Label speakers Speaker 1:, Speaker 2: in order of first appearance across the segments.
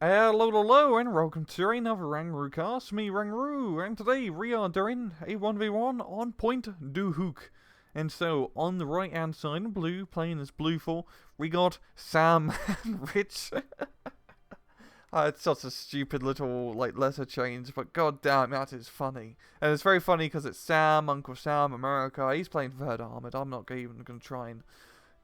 Speaker 1: Hello, and welcome to another Rangru cast. Me, Rangru, and today we are doing a 1v1 on Point du Hook. And so, on the right hand side in blue, playing as Blue 4, we got Sam and Rich. It's such a stupid little, letter change, but god damn, that is funny. And it's very funny because it's Sam, Uncle Sam, America. He's playing Third Armored. I'm not even going to try and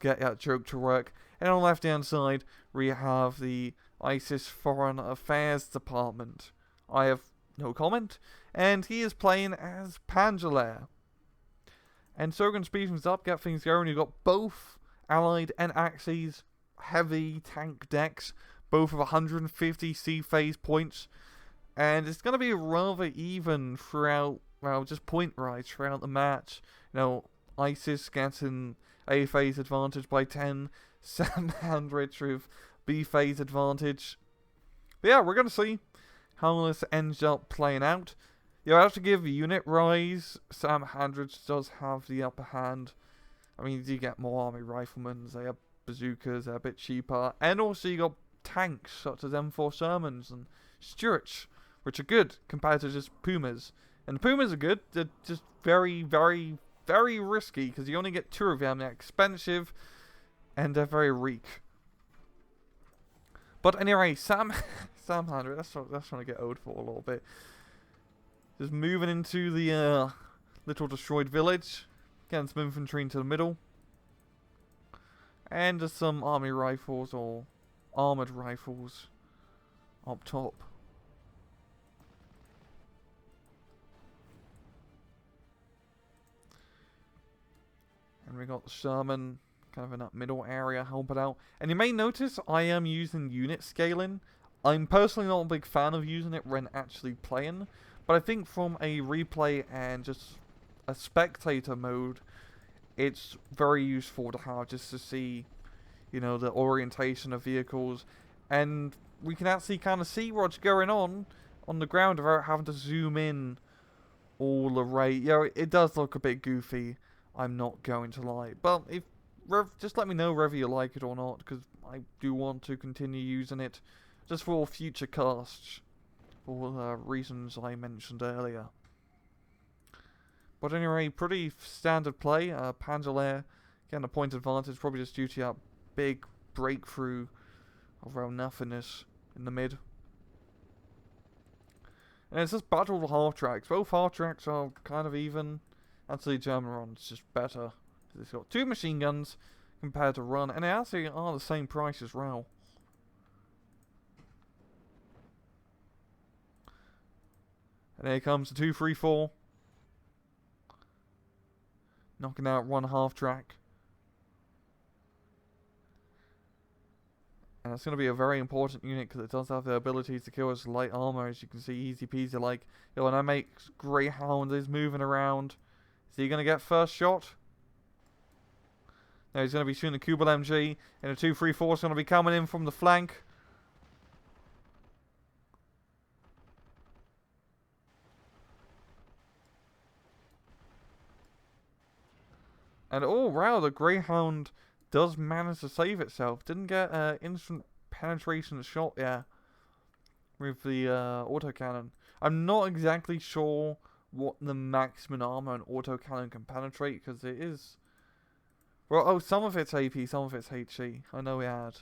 Speaker 1: get that joke to work. And on the left hand side, we have the ISIS Foreign Affairs Department. I have no comment. And he is playing as Pangelair. And so we're going to speed things up, get things going. You've got both Allied and Axis heavy tank decks, both of 150 C phase points. And it's going to be rather even throughout, well, just point rise throughout the match. You know, ISIS getting A phase advantage by 10, Sam and Rich with B phase advantage. But yeah, we're going to see how this ends up playing out. You have to give unit rise. Sam Handridge does have the upper hand. I mean, you get more army riflemen, they have bazookas, they're a bit cheaper. And also you got tanks such as M4 Shermans and Stuarts, which are good compared to just Pumas. And the Pumas are good, they're just very, very, very risky because you only get 2 of them. They're expensive and they're very weak. But anyway, Sam Handridge, that's trying to get old for a little bit. Just moving into the little destroyed village. Getting some infantry into the middle. And just some army rifles or armoured rifles up top. And we got the Sherman kind of in that middle area helping out. And you may notice I am using unit scaling. I'm personally not a big fan of using it when actually playing. But I think from a replay and just a spectator mode, it's very useful to have just to see, you know, the orientation of vehicles. And we can actually kind of see what's going on the ground without having to zoom in all the way. You know, it does look a bit goofy, I'm not going to lie. But if just let me know whether you like it or not, because I do want to continue using it just for future casts. For the reasons I mentioned earlier. But anyway, pretty standard play. Pangelair getting a point advantage, probably just due to that big breakthrough of our nothingness in the mid. And it's just battle the half tracks. Both half tracks are kind of even. Actually, German's just better. It's got 2 machine guns compared to run, and they actually are the same price as RAL. And here comes the 2-3-4. Knocking out 1 half track. And it's going to be a very important unit because it does have the ability to kill us light armor, as you can see, easy peasy. Like, you know, when I make Greyhound is moving around. Is he going to get first shot? No, he's going to be shooting a Kubel MG. And a 2-3-4 is going to be coming in from the flank. And oh wow, the Greyhound does manage to save itself. Didn't get instant penetration shot yet with the autocannon. I'm not exactly sure what the maximum armor an autocannon can penetrate, because it is... Well, oh, some of it's AP, some of it's HE. I know we had.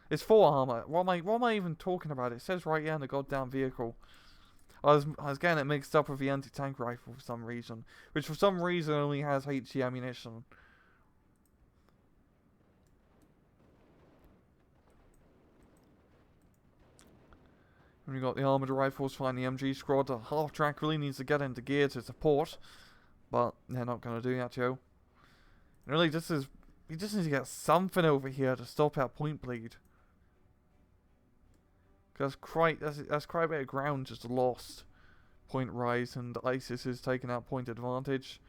Speaker 1: It's 4 armor. What am I even talking about? It says right here in the goddamn vehicle. I was getting it mixed up with the anti-tank rifle for some reason, which for some reason only has HE ammunition. And we got the armoured rifles fighting the MG squad. The half track really needs to get into gear to support, but they're not going to do that, Joe. And really, he just needs to get something over here to stop our point bleed. Because that's quite a bit of ground just lost. Point rise, and ISIS is taking out point advantage.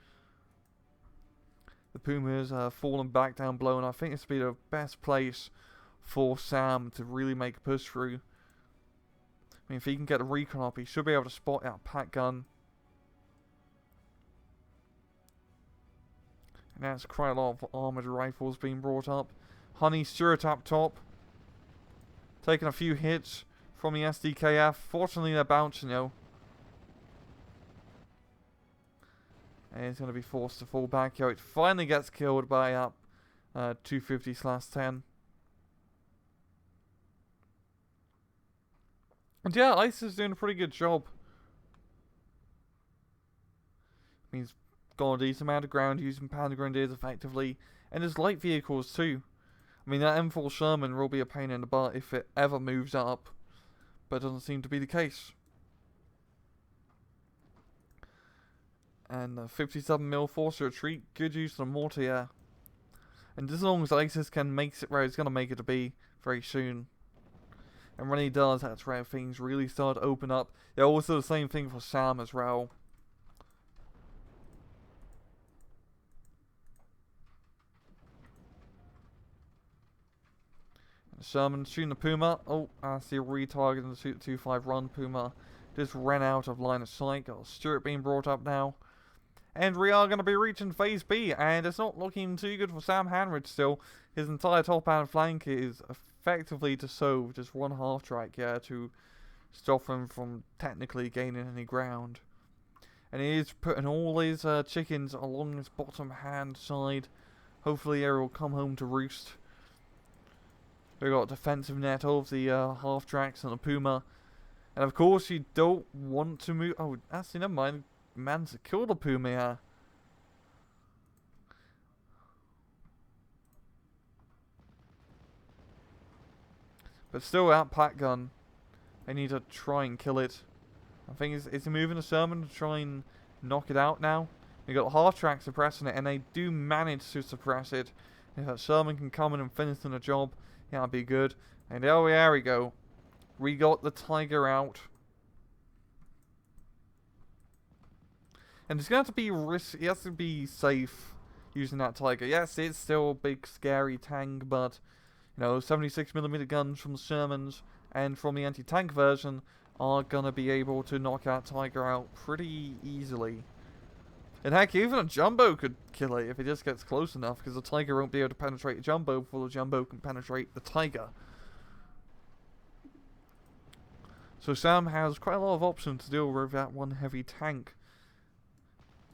Speaker 1: The Pumas are falling back down below, and I think this would be the best place for Sam to really make a push through. I mean, if he can get a recon up, he should be able to spot that pack gun. And that's quite a lot of armoured rifles being brought up. Honey Stewart up top. taking a few hits from the SDKF. Fortunately, they're bouncing, though. And he's going to be forced to fall back. It finally gets killed by 250/10. And yeah, Ice is doing a pretty good job. He's got a decent amount of ground using Panda Grenadiers effectively. And his light vehicles too. I mean, that M4 Sherman will be a pain in the butt if it ever moves up. But it doesn't seem to be the case. And 57mm force retreat. Good use of the mortar. And as long as ISIS can make it where it's going to make it to be very soon. And when he does, that's where things really start to open up. Yeah, also the same thing for Sam as well. Sherman shooting the Puma. Oh, I see a retarget in the Super 2-5 run. Puma just ran out of line of sight. Got Stuart being brought up now. And we are going to be reaching Phase B. And it's not looking too good for Sam Hanridge still. His entire top and flank is effectively to sow just one half track, yeah, to stop him from technically gaining any ground. And he is putting all his chickens along his bottom hand side. Hopefully Air will come home to roost. We've got a defensive net of the half tracks and the Puma. And of course you don't want to move. Oh, actually never mind. Man's killed the Puma here. But still, out Pat gun. I need to try and kill it. I think it's moving the Sherman to try and knock it out now. We got half track suppressing it, and they do manage to suppress it. If that Sherman can come in and finish the job, yeah, that'd be good. And there we go. We got the Tiger out. And it's going to have to be risky. He has to be safe using that Tiger. Yes, it's still a big, scary tank, but, you know, 76mm guns from the Shermans and from the anti-tank version are going to be able to knock that Tiger out pretty easily. And heck, even a Jumbo could kill it if it just gets close enough, because the Tiger won't be able to penetrate the Jumbo before the Jumbo can penetrate the Tiger. So Sam has quite a lot of options to deal with that one heavy tank.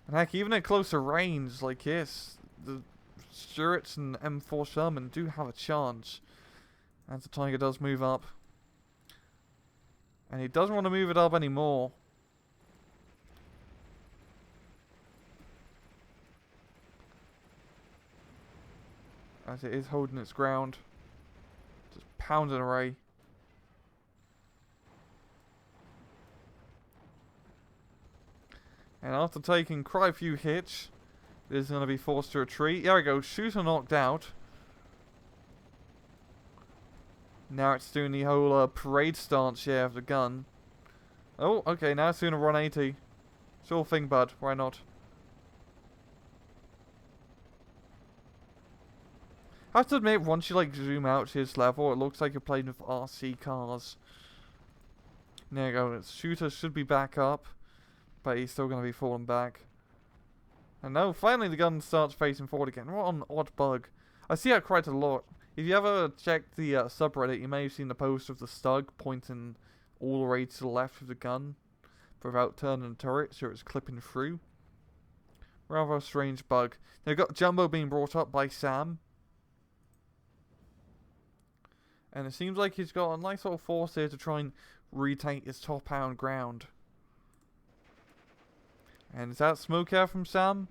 Speaker 1: And heck, even at closer range like this, the Stuarts and M4 Sherman do have a chance. As the Tiger does move up. And he doesn't want to move it up anymore. As it is holding its ground. Just pounding away. And after taking quite a few hits, it is going to be forced to retreat. There we go, shooter knocked out. Now it's doing the whole parade stance here of the gun. Oh, okay, now it's doing a 180. Sure thing, bud, why not? I have to admit, once you like zoom out to his level, it looks like you're playing with RC cars. There you go, its shooter should be back up. But he's still going to be falling back. And now, finally the gun starts facing forward again. What an odd bug. I see that quite a lot. If you ever checked the subreddit, you may have seen the post of the Stug pointing all the way to the left of the gun without turning the turret, so it's clipping through. Rather a strange bug. They've got Jumbo being brought up by Sam. And it seems like he's got a nice little force here to try and retake his top pound ground. And is that smoke air from Sam?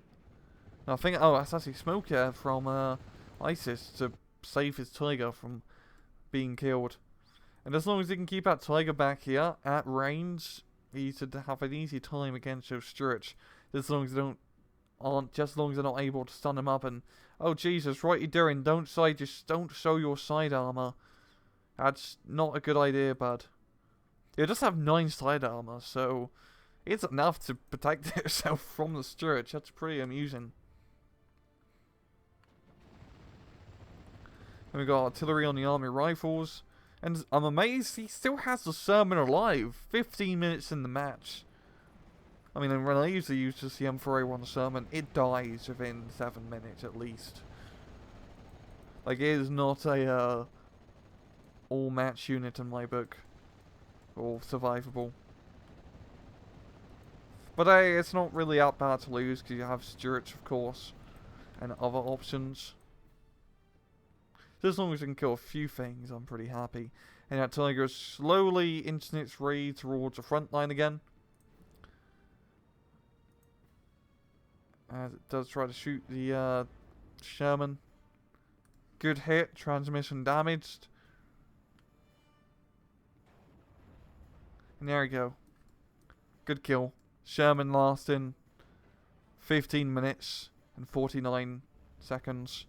Speaker 1: No, I think, oh, that's actually smoke air from ISIS to save his Tiger from being killed. And as long as he can keep that Tiger back here at range, he should have an easy time against those Stuarts. As long as they just as long as they're not able to stun him up and, oh Jesus, what are you doing? Don't show your side armor. That's not a good idea, bud. You just have 9 side armor, so it's enough to protect yourself from the Stuarts. That's pretty amusing. And we got artillery on the army rifles. And I'm amazed he still has the Sherman alive. 15 minutes in the match. I mean, when I usually use the M4A1 Sherman, it dies within 7 minutes at least. Like, it is not a all-match unit in my book. Or survivable. But hey, it's not really that bad to lose because you have Stuarts, of course, and other options. Just as long as you can kill a few things, I'm pretty happy. And that tiger slowly inching its way towards the front line again. As it does try to shoot the Sherman. Good hit, transmission damaged. And there we go. Good kill. Sherman lasting 15 minutes and 49 seconds.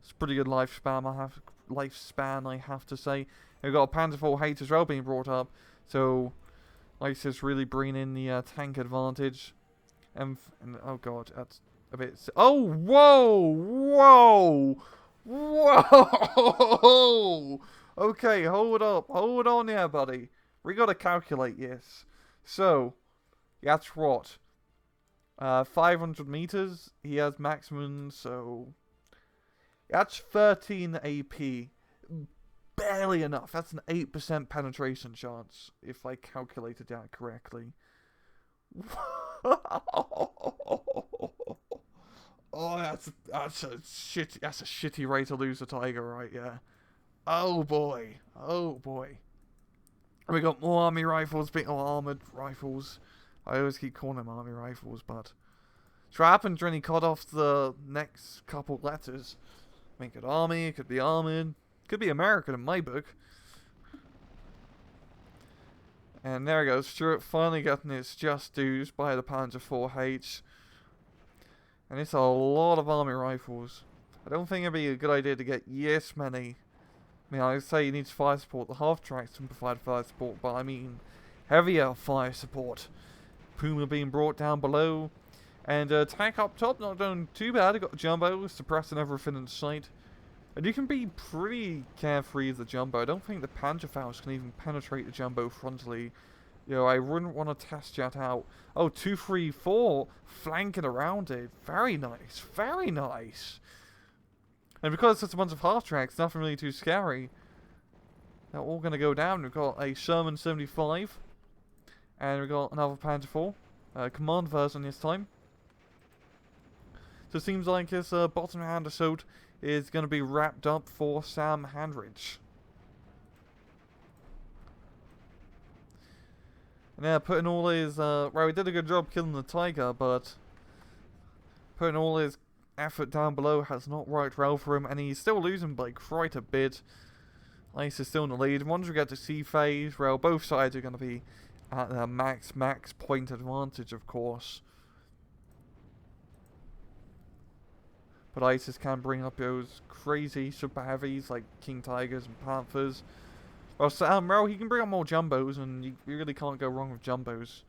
Speaker 1: It's a pretty good lifespan, I have to say. We've got a Panzer IV H as well being brought up. So, ISIS really bringing in the tank advantage. And oh god, that's a bit... Oh, whoa! Whoa! Okay, hold up. Hold on there, buddy. We gotta calculate this. So, that's what? 500 meters. He has maximum, so... That's 13 AP. Barely enough. That's an 8% penetration chance, if I calculated that correctly. Oh, that's a shitty way to lose a tiger, right? Yeah. Oh boy. We got more army rifles, armored rifles. I always keep calling them army rifles, but it's what happens when you cut off the next couple letters. Make it army, it could be armored, could be American in my book. And there we go, Stuart finally getting its just dues by the Panzer IV-H. And it's a lot of army rifles. I don't think it'd be a good idea to get yes many. I mean, I would say he needs fire support. The half-tracks can provide fire support, but I mean heavier fire support. Puma being brought down below. And tank up top, not doing too bad. I got the jumbo, suppressing everything in sight. And you can be pretty carefree with the jumbo. I don't think the Panzerfaust can even penetrate the jumbo frontally. You know, I wouldn't want to test that out. Oh, 2, 3, 4, flanking around it. Very nice, very nice. And because it's a bunch of half-tracks, nothing really too scary. They're all going to go down. We've got a Sherman 75. And we've got another Panzer IV. Command version this time. So it seems like this bottom hand assault is going to be wrapped up for Sam Handridge. And yeah, putting all his... well, he did a good job killing the tiger, but putting all his effort down below has not worked well for him, and he's still losing by quite a bit. Ice is still in the lead. Once we get to C phase, well, both sides are going to be at their max point advantage, of course. But ISIS can bring up those crazy super heavies like King Tigers and Panthers. Well, Sam, he can bring up more jumbos, and you really can't go wrong with jumbos.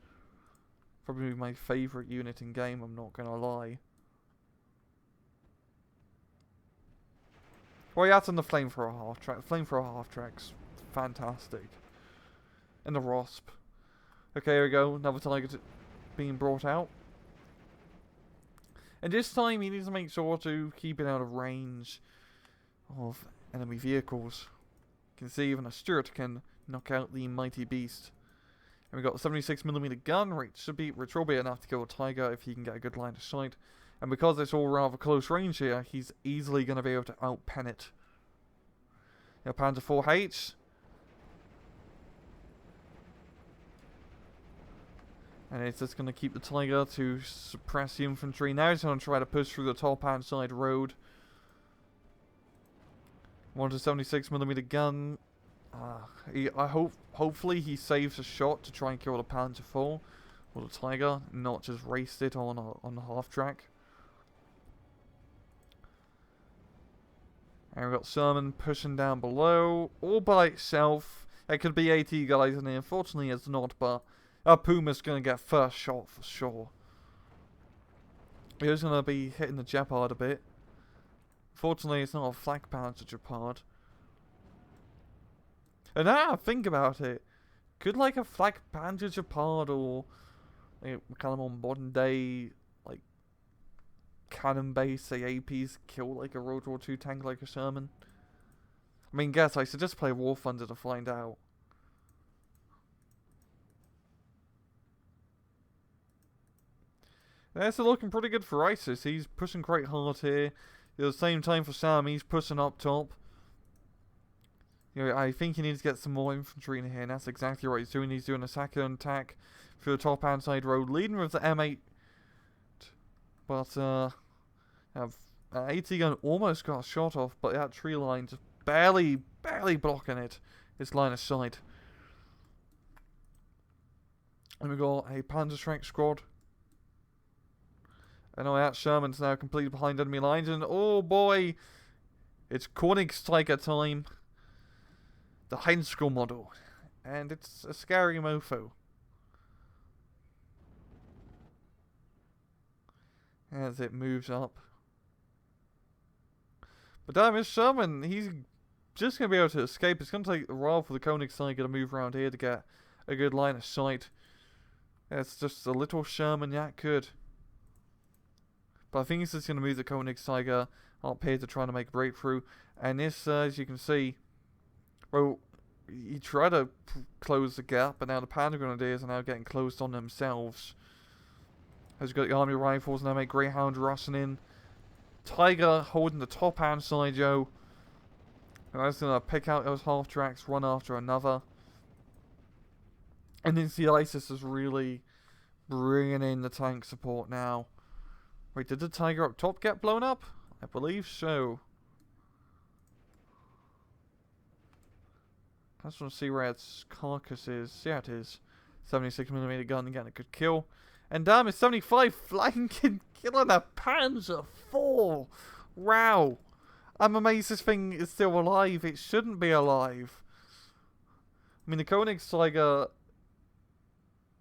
Speaker 1: Probably my favourite unit in game, I'm not gonna lie. Well, yeah, that's on the Flamethrower half-track. Flamethrower half-track's fantastic. And the Wasp. Okay, here we go. Another Tiger being brought out. And this time he needs to make sure to keep it out of range of enemy vehicles. You can see even a Stuart can knock out the mighty beast. And we've got a 76mm gun, which will be enough to kill a tiger if he can get a good line of sight. And because it's all rather close range here, he's easily going to be able to outpen it. Now, Panzer IV-H. And it's just going to keep the tiger to suppress the infantry. Now he's going to try to push through the top hand side road. 176mm gun. Hopefully he saves a shot to try and kill the Panzer IV or the tiger, not just race it on the half track. And we've got Sherman pushing down below, all by itself. It could be AT guys in here. Unfortunately, it's not, but Puma's going to get first shot for sure. He's going to be hitting the Gepard a bit. Fortunately, it's not a flak Panzer Gepard. And now I think about it, could like a flak Panzer Gepard or like, kind of more modern day like cannon based say APs kill like a World War II tank like a Sherman? I mean, guess I should just play War Thunder to find out. That's looking pretty good for ISIS. He's pushing quite hard here. At the same time for Sam, he's pushing up top. You know, I think he needs to get some more infantry in here, and that's exactly what he's doing. He's doing a second attack through the top hand side road, leading with the M8. But, AT gun almost got a shot off, but that tree line just barely blocking it. Its line of sight. And we got a Panzer Strike squad. I know that Sherman's now completely behind enemy lines, and oh boy, it's Koenigstiger time. The Heinzschool model. And it's a scary mofo. As it moves up. But damn, it's Sherman. He's just going to be able to escape. It's going to take a while for the Koenigstiger to move around here to get a good line of sight. It's just a little Sherman that could. But I think he's just going to move the Koenigstiger up here to try to make a breakthrough. And this, as you can see, well, he tried to close the gap, but now the Panzer Grenadiers are now getting closed on themselves. As you've got the Army Rifles now, make Greyhound rushing in. Tiger holding the top hand side, Joe. And that's going to pick out those half tracks one after another. And then see ISIS is really bringing in the tank support now. Wait, did the Tiger up top get blown up? I believe so. I just want to see where its carcass is. Yeah, it is. 76mm gun getting a good kill. And damn, it's 75 flanking, killing a Panzer IV. Wow. I'm amazed this thing is still alive. It shouldn't be alive. I mean, the Koenigstiger,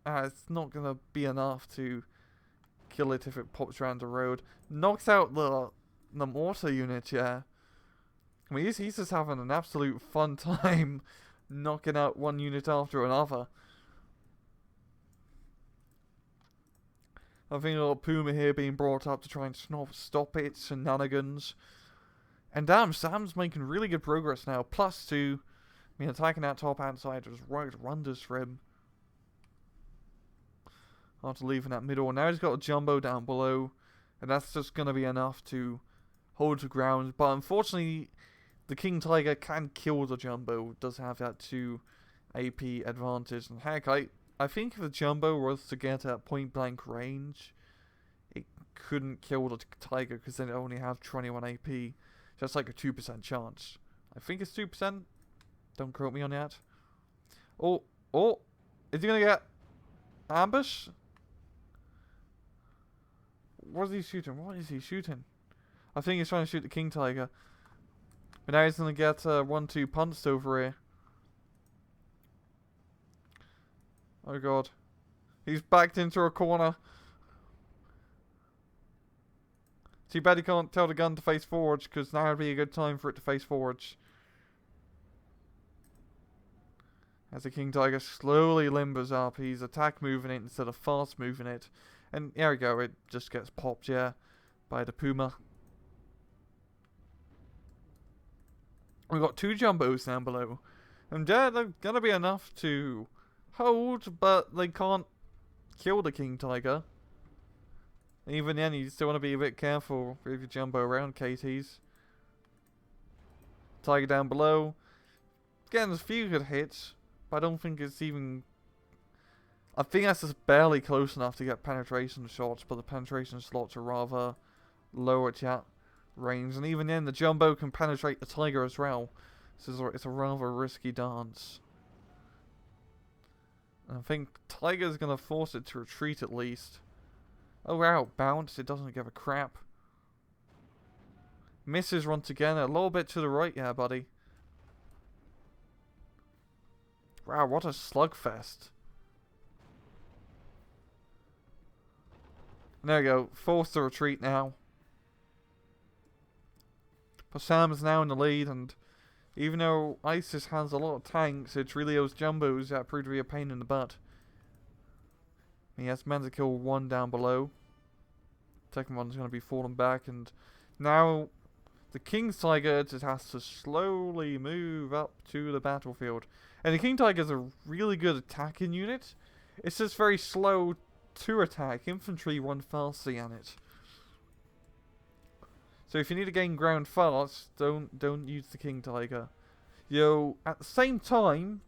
Speaker 1: it's not going to be enough to kill it if it pops around the road. Knocks out the mortar unit, yeah. I mean, he's just having an absolute fun time knocking out one unit after another. I think a little Puma here being brought up to try and stop its shenanigans. And damn, Sam's making really good progress now. +2. I mean, attacking that top hand side has worked wonders for him. After leaving that middle. Now he's got a jumbo down below. And that's just going to be enough to hold the ground. But unfortunately, the King Tiger can kill the jumbo. It does have that 2 AP advantage. And heck, I think if the jumbo was to get at point blank range, it couldn't kill the Tiger because then it only have 21 AP. Just like a 2% chance. I think it's 2%. Don't quote me on that. Oh, is he gonna get ambush? What is he shooting? What is he shooting? I think he's trying to shoot the King Tiger. But now he's gonna get 1-2 punched over here. Oh god. He's backed into a corner. Too bad he can't tell the gun to face forwards, because now would be a good time for it to face forwards. As the King Tiger slowly limbers up, he's attack moving it instead of fast moving it. And there we go, it just gets popped, yeah, by the Puma. We've got 2 jumbos down below. And yeah, they're gonna be enough to hold, but they can't kill the King Tiger. Even then, you still want to be a bit careful with your jumbo around KTs. Tiger down below. Getting a few good hits, but I don't think it's even... I think that's just barely close enough to get penetration shots, but the penetration slots are rather low at that range. And even then, the jumbo can penetrate the Tiger as well. So it's a rather risky dance. And I think Tiger's going to force it to retreat at least. Oh wow, bounce, it doesn't give a crap. Misses once again, a little bit to the right, yeah buddy. Wow, what a slugfest. There we go, forced to retreat now. But Sam is now in the lead, and even though ISIS has a lot of tanks, it's really those jumbos that proved to be a pain in the butt. He has managed to kill 1 down below. Second one's going to be falling back, and now The King Tiger just has to slowly move up to the battlefield. And the King Tiger is a really good attacking unit. It's just very slow to attack. Infantry run faster than it. So if you need to gain ground fast, don't use the King Tiger. At the same time,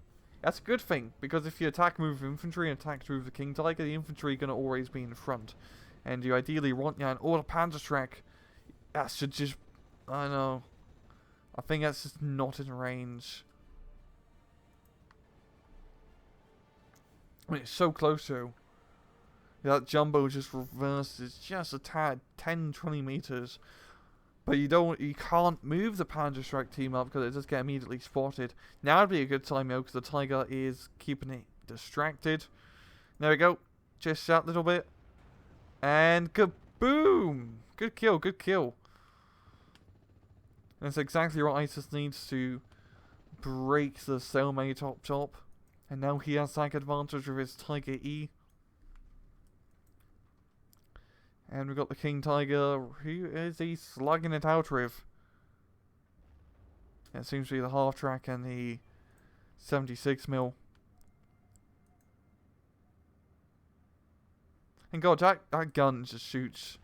Speaker 1: that's a good thing, because if you attack move infantry and attack through the King Tiger, the infantry are going to always be in front. And you ideally want an auto Panzerschreck. That should just... I know. I think that's just not in range. I mean, it's so close to. That jumbo just reverses just a tad, 10-20 meters. But you can't move the Panzerschreck team up because it just get immediately spotted. Now would be a good time though, because the Tiger is keeping it distracted. There we go. Just that little bit. And kaboom! Good kill, good kill. That's exactly what ISIS needs to break the stalemate up top. And now he has that advantage with his Tiger E. And we've got the King Tiger. Who is he slugging it out with? It seems to be the half track and the 76mm. And god, that gun just shoots.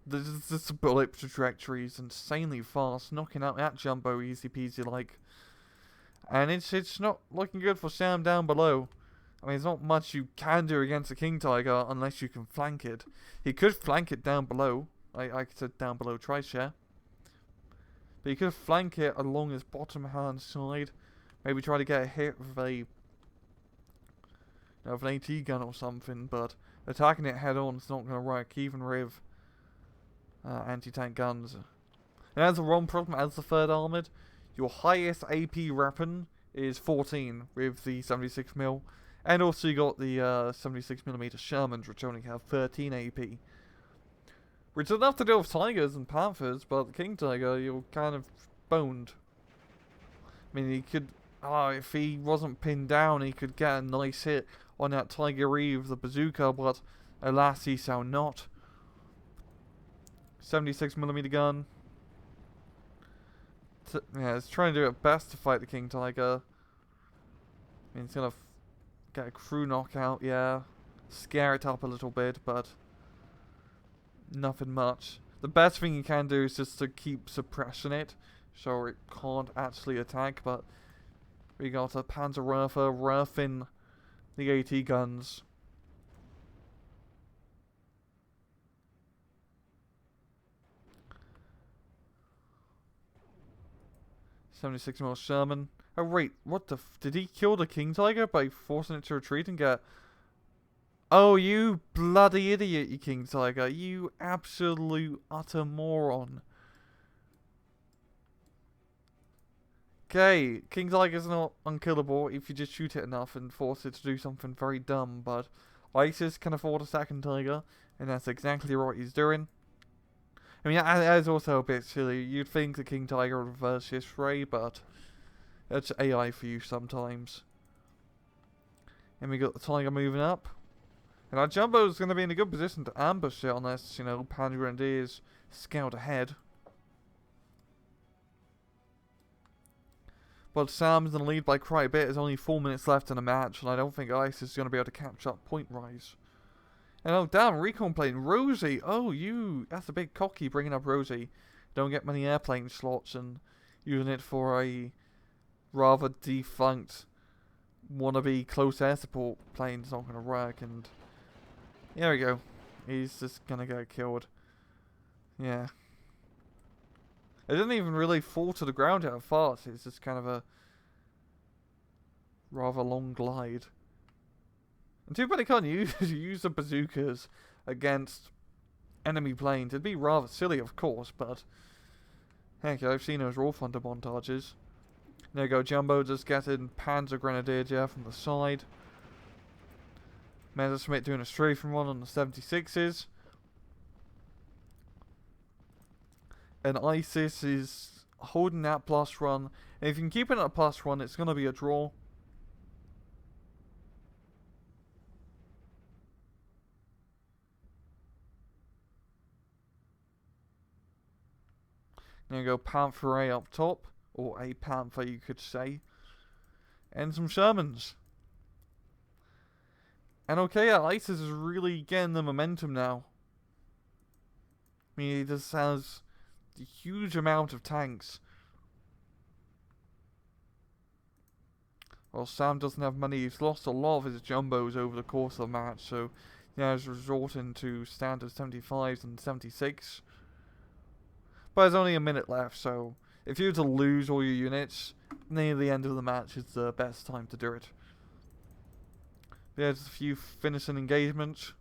Speaker 1: This bullet trajectory is insanely fast, knocking out that jumbo easy peasy like. And it's not looking good for Sam down below. I mean, there's not much you can do against the King Tiger unless you can flank it. He could flank it down below. I said down below Tri-Share. But he could flank it along his bottom hand side. Maybe try to get a hit with a... with an AT gun or something. But attacking it head on is not going to work, even with anti-tank guns. And that's the wrong problem as the 3rd Armoured. Your highest AP weapon is 14 with the 76mm. And also you got the 76mm Shermans, which only have 13 AP. Which is enough to deal with Tigers and Panthers, but the King Tiger, you're kind of boned. I mean, he could... if he wasn't pinned down, he could get a nice hit on that Tiger E with the bazooka, but alas, he shall not. 76mm gun. Yeah, it's trying to do its best to fight the King Tiger. I mean, it's gonna get a crew knockout, yeah. Scare it up a little bit, but nothing much. The best thing you can do is just to keep suppressing it, so it can't actually attack, but we got a Panzerwerfer roughing the AT guns. .76mm Sherman. Oh wait, what the did he kill the King Tiger by forcing it to retreat and get... Oh, you bloody idiot, you King Tiger. You absolute utter moron. Okay, King Tiger's not unkillable if you just shoot it enough and force it to do something very dumb, but ISIS can afford a second Tiger, and that's exactly what he's doing. I mean, that is also a bit silly. You'd think the King Tiger would reverse history, but that's AI for you sometimes. And we got the Tiger moving up. And our Jumbo's going to be in a good position to ambush it unless, Pan Grenadiers scout ahead. But Sam's in the lead by quite a bit. There's only 4 minutes left in the match, and I don't think ISIS is going to be able to catch up point rise. And oh damn, recon plane, Rosie. Oh, that's a big cocky bringing up Rosie. Don't get many airplane slots and using it for a rather defunct wannabe close air support plane's not going to work. And there we go. He's just going to get killed. Yeah. It didn't even really fall to the ground how fast. It's just kind of a rather long glide. And too bad they can't use the bazookas against enemy planes. It'd be rather silly, of course, but heck, I've seen those Raw Thunder montages. There you go, Jumbo just getting Panzer Grenadier from the side. Messerschmitt doing a strafing run on the 76s. And ISIS is holding that plus run. And if you can keep it at a plus run, it's going to be a draw. There you go, Panther A up top, or a Panther you could say, and some Shermans. And okay, ISIS is really getting the momentum now. I mean, he just has a huge amount of tanks. Well, Sam doesn't have money. He's lost a lot of his jumbos over the course of the match, so he's resorting to standard 75s and 76. But there's only a minute left, so if you were to lose all your units, near the end of the match is the best time to do it. There's a few finishing engagements.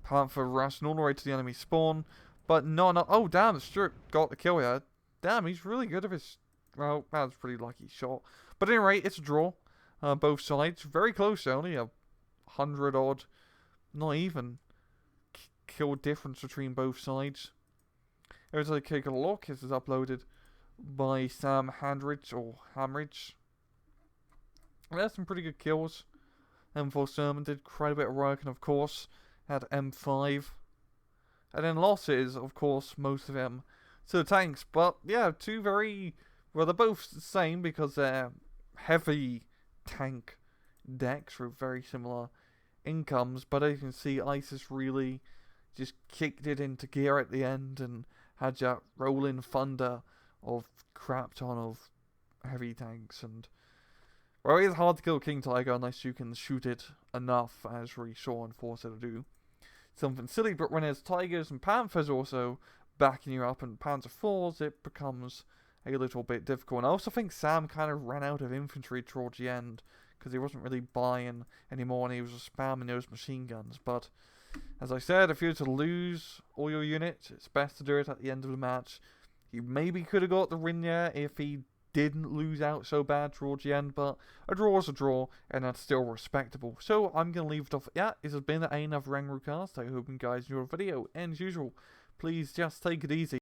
Speaker 1: Panther rushing all the way to the enemy spawn, but not. Oh, damn, the Stewart got the kill here. Damn, he's really good at his. Well, that was a pretty lucky shot. But anyway, it's a draw. Both sides. Very close, only 100 odd. Not even. Kill difference between both sides. Here's a take a look. This is uploaded by Sam Handridge or Hamridge. There's some pretty good kills. M4 Sermon did quite a bit of work, and of course had M5. And then losses, of course, most of them to the tanks. But yeah, two very, well, they're both the same because they're heavy tank decks with very similar incomes. But as you can see, ISIS really just kicked it into gear at the end and had that rolling thunder of crap ton of heavy tanks. And well, it is hard to kill King Tiger unless you can shoot it enough, as we saw and forced it to do something silly. But when there's Tigers and Panthers also backing you up and Panzer IVs, it becomes a little bit difficult. And I also think Sam kind of ran out of infantry towards the end because he wasn't really buying anymore and he was just spamming those machine guns. But as I said, if you were to lose all your units, it's best to do it at the end of the match. He maybe could have got the win there if he didn't lose out so bad towards the end, but a draw is a draw, and that's still respectable. So I'm going to leave it off. Yeah, this has been another Renru cast. I hope you guys enjoyed the video, and as usual, please just take it easy.